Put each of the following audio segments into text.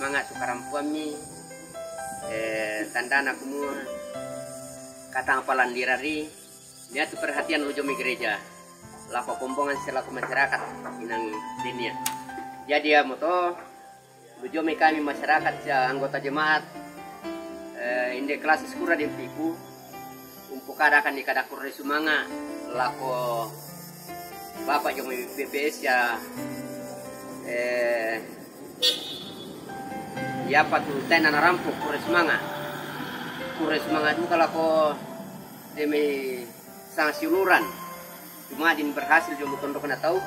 semangat tu karampuami tanda anak kumur kata apalan dirari dia tu perhatian ujomi gereja lako kombongan selaku masyarakat inang dunia. Jadi ya moto ujomi kami masyarakat anggota jemaat inde kelas skura di piku untuk kadakan di kadakur sumanga lako bapak jomi BPS ya ya patu tenan rampuk kure semanga itu kalau ko demi sang siuluran cuma din berhasil jomu tondok na tahu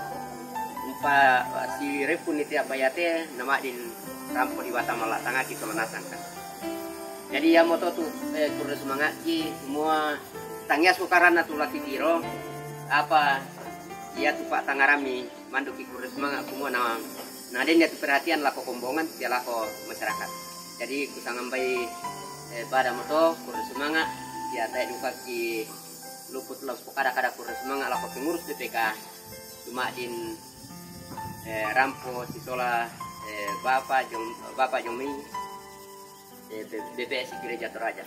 umpa si repun itu abayate nama din rampuk di Watamala tangga kita menasan kan. Jadi ya moto tu kure semanga ki semua tangnya sukarana tu laki kiro apa ya tu pak tangarami manduki kure semanga semua nama. Nah, dia tu perhatian lako kombongan, dia lako masyarakat. Jadi kusangambai pada moto kurus semangat, dia tak duka ki luput luput kada kurus semangat lako pengurus BPK cuma din rampo sitola bapak jomi BPS Gereja Toraja.